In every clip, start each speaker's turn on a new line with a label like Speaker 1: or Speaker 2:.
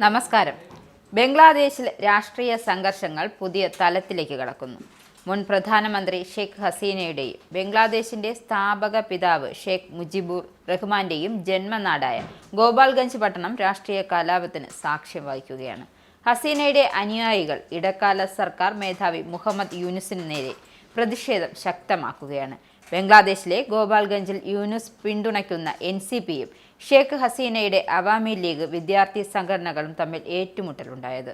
Speaker 1: നമസ്കാരം. ബംഗ്ലാദേശിൽ രാഷ്ട്രീയ സംഘർഷങ്ങൾ പുതിയ തലത്തിലേക്ക് കടക്കുന്നു. മുൻ പ്രധാനമന്ത്രി ഷെയ്ഖ് ഹസീനയുടെയും ബംഗ്ലാദേശിന്റെ സ്ഥാപക പിതാവ് ഷെയ്ഖ് മുജിബുർ റഹ്മാന്റെയും ജന്മനാടായ ഗോപാൽഗഞ്ച് പട്ടണം രാഷ്ട്രീയ കലാപത്തിന് സാക്ഷ്യം വഹിക്കുകയാണ്. ഹസീനയുടെ അനുയായികൾ ഇടക്കാല സർക്കാർ മേധാവി മുഹമ്മദ് യൂനുസിന് നേരെ പ്രതിഷേധം ശക്തമാക്കുകയാണ്. ബംഗ്ലാദേശിലെ ഗോപാൽഗഞ്ചിൽ യൂനുസ് പിന്തുണയ്ക്കുന്ന NCPയും ഷെയ്ഖ് ഹസീനയുടെ അവാമി ലീഗ് വിദ്യാർത്ഥി സംഘടനകളും തമ്മിൽ ഏറ്റുമുട്ടലുണ്ടായത്.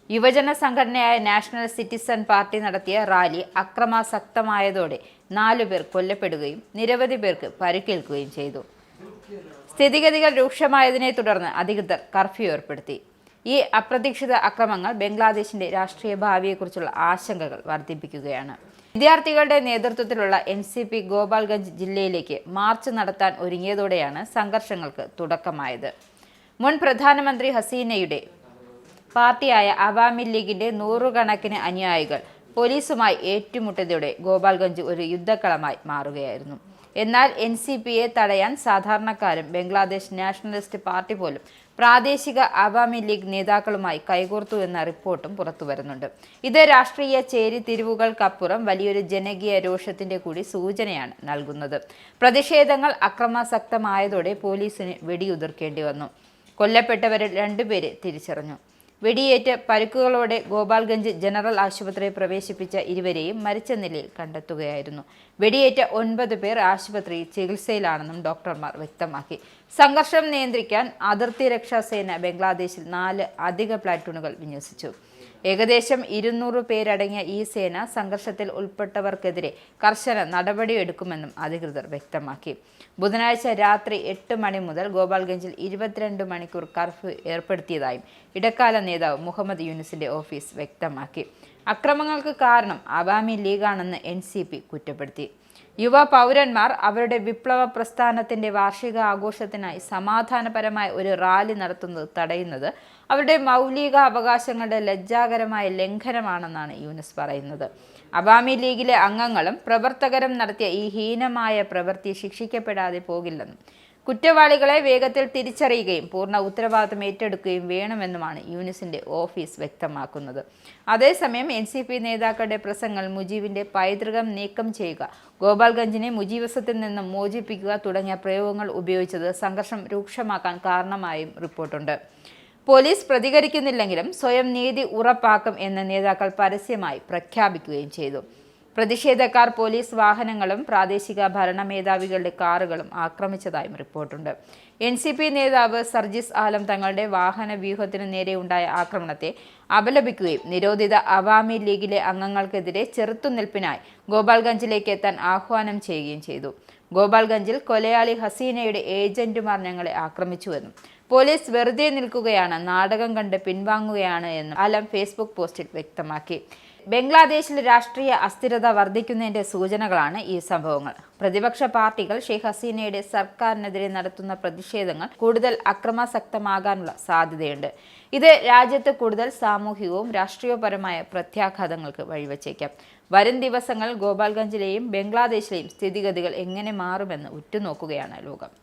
Speaker 1: യുവജന സംഘടനയായ നാഷണൽ സിറ്റിസൺ പാർട്ടി നടത്തിയ റാലി അക്രമാസക്തമായതോടെ 4 പേർ കൊല്ലപ്പെടുകയും നിരവധി പേർക്ക് പരിക്കേൽക്കുകയും ചെയ്തു. സ്ഥിതിഗതികൾ രൂക്ഷമായതിനെ തുടർന്ന് അധികൃതർ കർഫ്യൂ ഏർപ്പെടുത്തി. ഈ അപ്രതീക്ഷിത അക്രമങ്ങൾ ബംഗ്ലാദേശിന്റെ രാഷ്ട്രീയ ഭാവിയെക്കുറിച്ചുള്ള ആശങ്കകൾ വർദ്ധിപ്പിക്കുകയാണ്. വിദ്യാർത്ഥികളുടെ നേതൃത്വത്തിലുള്ള NCP ഗോപാൽഗഞ്ച് ജില്ലയിലേക്ക് മാർച്ച് നടത്താൻ ഒരുങ്ങിയതോടെയാണ് സംഘർഷങ്ങൾക്ക് തുടക്കമായത്. മുൻ പ്രധാനമന്ത്രി ഹസീനയുടെ പാർട്ടിയായ അവാമി ലീഗിന്റെ 100 കണക്കിന് അനുയായികൾ പോലീസുമായി ഏറ്റുമുട്ടിയതോടെ ഗോപാൽഗഞ്ച് ഒരു യുദ്ധക്കളമായി മാറുകയായിരുന്നു. എന്നാൽ NCPയെ തടയാൻ സാധാരണക്കാരും ബംഗ്ലാദേശ് നാഷണലിസ്റ്റ് പാർട്ടി പോലും പ്രാദേശിക അവാമി ലീഗ് നേതാക്കളുമായി കൈകോർത്തു എന്ന റിപ്പോർട്ടും പുറത്തുവരുന്നുണ്ട്. ഇത് രാഷ്ട്രീയ ചേരിതിരിവുകൾക്കപ്പുറം വലിയൊരു ജനകീയ രോഷത്തിന്റെ കൂടി സൂചനയാണ് നൽകുന്നത്. പ്രതിഷേധങ്ങൾ അക്രമാസക്തമായതോടെ പോലീസിന് വെടിയുതിർക്കേണ്ടി വന്നു. കൊല്ലപ്പെട്ടവരിൽ 2 പേരെ തിരിച്ചറിഞ്ഞു. വെടിയേറ്റ് പരുക്കുകളോടെ ഗോപാൽഗഞ്ച് ജനറൽ ആശുപത്രിയിൽ പ്രവേശിപ്പിച്ച ഇരുവരെയും മരിച്ച നിലയിൽ കണ്ടെത്തുകയായിരുന്നു. വെടിയേറ്റ 9 പേർ ആശുപത്രിയിൽ ചികിത്സയിലാണെന്നും ഡോക്ടർമാർ വ്യക്തമാക്കി. സംഘർഷം നിയന്ത്രിക്കാൻ അതിർത്തി രക്ഷാ സേന ബംഗ്ലാദേശിൽ 4 അധിക പ്ലാറ്റൂണുകൾ വിന്യസിച്ചു. ഏകദേശം 200 പേരടങ്ങിയ ഈ സേന സംഘർഷത്തിൽ ഉൾപ്പെട്ടവർക്കെതിരെ കർശന നടപടിയെടുക്കുമെന്നും അധികൃതർ വ്യക്തമാക്കി. ബുധനാഴ്ച രാത്രി 8 മണി മുതൽ ഗോപാൽഗഞ്ചിൽ 22 മണിക്കൂർ കർഫ്യൂ ഏർപ്പെടുത്തിയതായും ഇടക്കാല നേതാവ് മുഹമ്മദ് യൂനുസിന്റെ ഓഫീസ് വ്യക്തമാക്കി. അക്രമങ്ങൾക്ക് കാരണം അവാമി ലീഗാണെന്ന് NCP കുറ്റപ്പെടുത്തി. യുവ പൗരന്മാർ അവരുടെ വിപ്ലവ പ്രസ്ഥാനത്തിന്റെ വാർഷിക ആഘോഷത്തിനായി സമാധാനപരമായ ഒരു റാലി നടത്തുന്നത് തടയുന്നത് അവരുടെ മൗലിക അവകാശങ്ങളുടെ ലജ്ജാകരമായ ലംഘനമാണെന്നാണ് യൂനുസ് പറയുന്നത്. അവാമി ലീഗിലെ അംഗങ്ങളും പ്രവർത്തകരും നടത്തിയ ഈ ഹീനമായ പ്രവൃത്തി ശിക്ഷിക്കപ്പെടാതെ പോകില്ലെന്നും കുറ്റവാളികളെ വേഗത്തിൽ തിരിച്ചറിയുകയും പൂർണ്ണ ഉത്തരവാദിത്തം ഏറ്റെടുക്കുകയും വേണമെന്നുമാണ് യൂനുസിന്റെ ഓഫീസ് വ്യക്തമാക്കുന്നത്. അതേസമയം NCP നേതാക്കളുടെ പ്രസംഗങ്ങൾ മുജീബിന്റെ പൈതൃകം നീക്കം ചെയ്യുക, ഗോപാൽഗഞ്ചിനെ മുജീബിസത്തിൽ നിന്നും മോചിപ്പിക്കുക തുടങ്ങിയ പ്രയോഗങ്ങൾ ഉപയോഗിച്ചത് സംഘർഷം രൂക്ഷമാക്കാൻ കാരണമായും റിപ്പോർട്ടുണ്ട്. പോലീസ് പ്രതികരിക്കുന്നില്ലെങ്കിലും സ്വയം നീതി ഉറപ്പാക്കും എന്ന് നേതാക്കൾ പരസ്യമായി പ്രഖ്യാപിക്കുകയും ചെയ്തു. പ്രതിഷേധക്കാർ പോലീസ് വാഹനങ്ങളും പ്രാദേശിക ഭരണ മേധാവികളുടെ കാറുകളും ആക്രമിച്ചതായും റിപ്പോർട്ടുണ്ട്. NCP നേതാവ് സർജിസ് ആലം തങ്ങളുടെ വാഹന വ്യൂഹത്തിനു നേരെയുണ്ടായ ആക്രമണത്തെ അപലപിക്കുകയും നിരോധിത അവാമി ലീഗിലെ അംഗങ്ങൾക്കെതിരെ ചെറുത്തുനിൽപ്പിനായി ഗോപാൽഗഞ്ചിലേക്ക് എത്താൻ ആഹ്വാനം ചെയ്യുകയും ചെയ്തു. ഗോപാൽഗഞ്ചിൽ കൊലയാളി ഹസീനയുടെ ഏജന്റുമാർ ഞങ്ങളെ ആക്രമിച്ചുവെന്നും പോലീസ് വെറുതെ നിൽക്കുകയാണ്, നാടകം കണ്ട് പിൻവാങ്ങുകയാണ് എന്നും ആലം ഫേസ്ബുക്ക് പോസ്റ്റിൽ വ്യക്തമാക്കി. ബംഗ്ലാദേശിൽ രാഷ്ട്രീയ അസ്ഥിരത വർദ്ധിക്കുന്നതിന്റെ സൂചനകളാണ് ഈ സംഭവങ്ങൾ. പ്രതിപക്ഷ പാർട്ടികൾ ഷെയ്ഖ് ഹസീനയുടെ സർക്കാരിനെതിരെ നടത്തുന്ന പ്രതിഷേധങ്ങൾ കൂടുതൽ അക്രമാസക്തമാകാനുള്ള സാധ്യതയുണ്ട്. ഇത് രാജ്യത്ത് കൂടുതൽ സാമൂഹികവും രാഷ്ട്രീയപരമായ പ്രത്യാഘാതങ്ങൾക്ക് വഴിവെച്ചേക്കാം. വരും ദിവസങ്ങൾ ഗോപാൽഗഞ്ചിലെയും ബംഗ്ലാദേശിലെയും സ്ഥിതിഗതികൾ എങ്ങനെ മാറുമെന്ന് ഉറ്റുനോക്കുകയാണ് ലോകം.